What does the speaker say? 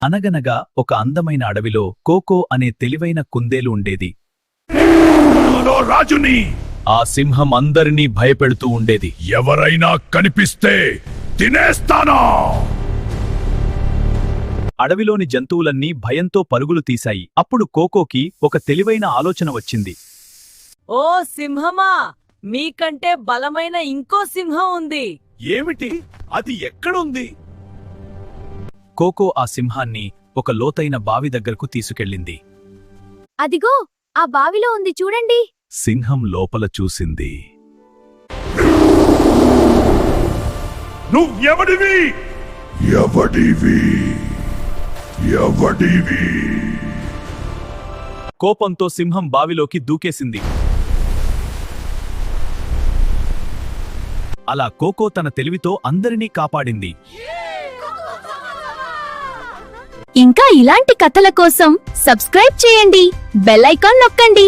అనగనగా ఒక అందమైన అడవిలో కోకో అనే తెలివైన కుందేలు ఉండేది. రాజుని ఆ సింహం అందరినీ భయపెడుతూ ఉండేది. ఎవరైనా కనిపిస్తే తినేస్తానా? అడవిలోని జంతువులన్నీ భయంతో పరుగులు తీశాయి. అప్పుడు కోకోకి ఒక తెలివైన ఆలోచన వచ్చింది. ఓ సింహమా, మీకంటే బలమైన ఇంకో సింహం ఉంది. ఏమిటి? అది ఎక్కడుంది? కోకో ఆ సింహాన్ని ఒక లోతైన బావి దగ్గరకు తీసుకెళ్ళింది. అదిగో ఆ బావిలో ఉంది చూడండి. సింహం లోపల చూసింది. నువ్వెవడివి? ఎవడివి? ఎవడివి? కోపంతో సింహం బావిలోకి దూకేసింది. అలా కోకో తన తెలివితో అందరినీ కాపాడింది. ఇంకా ఇలాంటి కథల కోసం సబ్స్క్రైబ్ చేయండి, బెల్ ఐకాన్ నొక్కండి.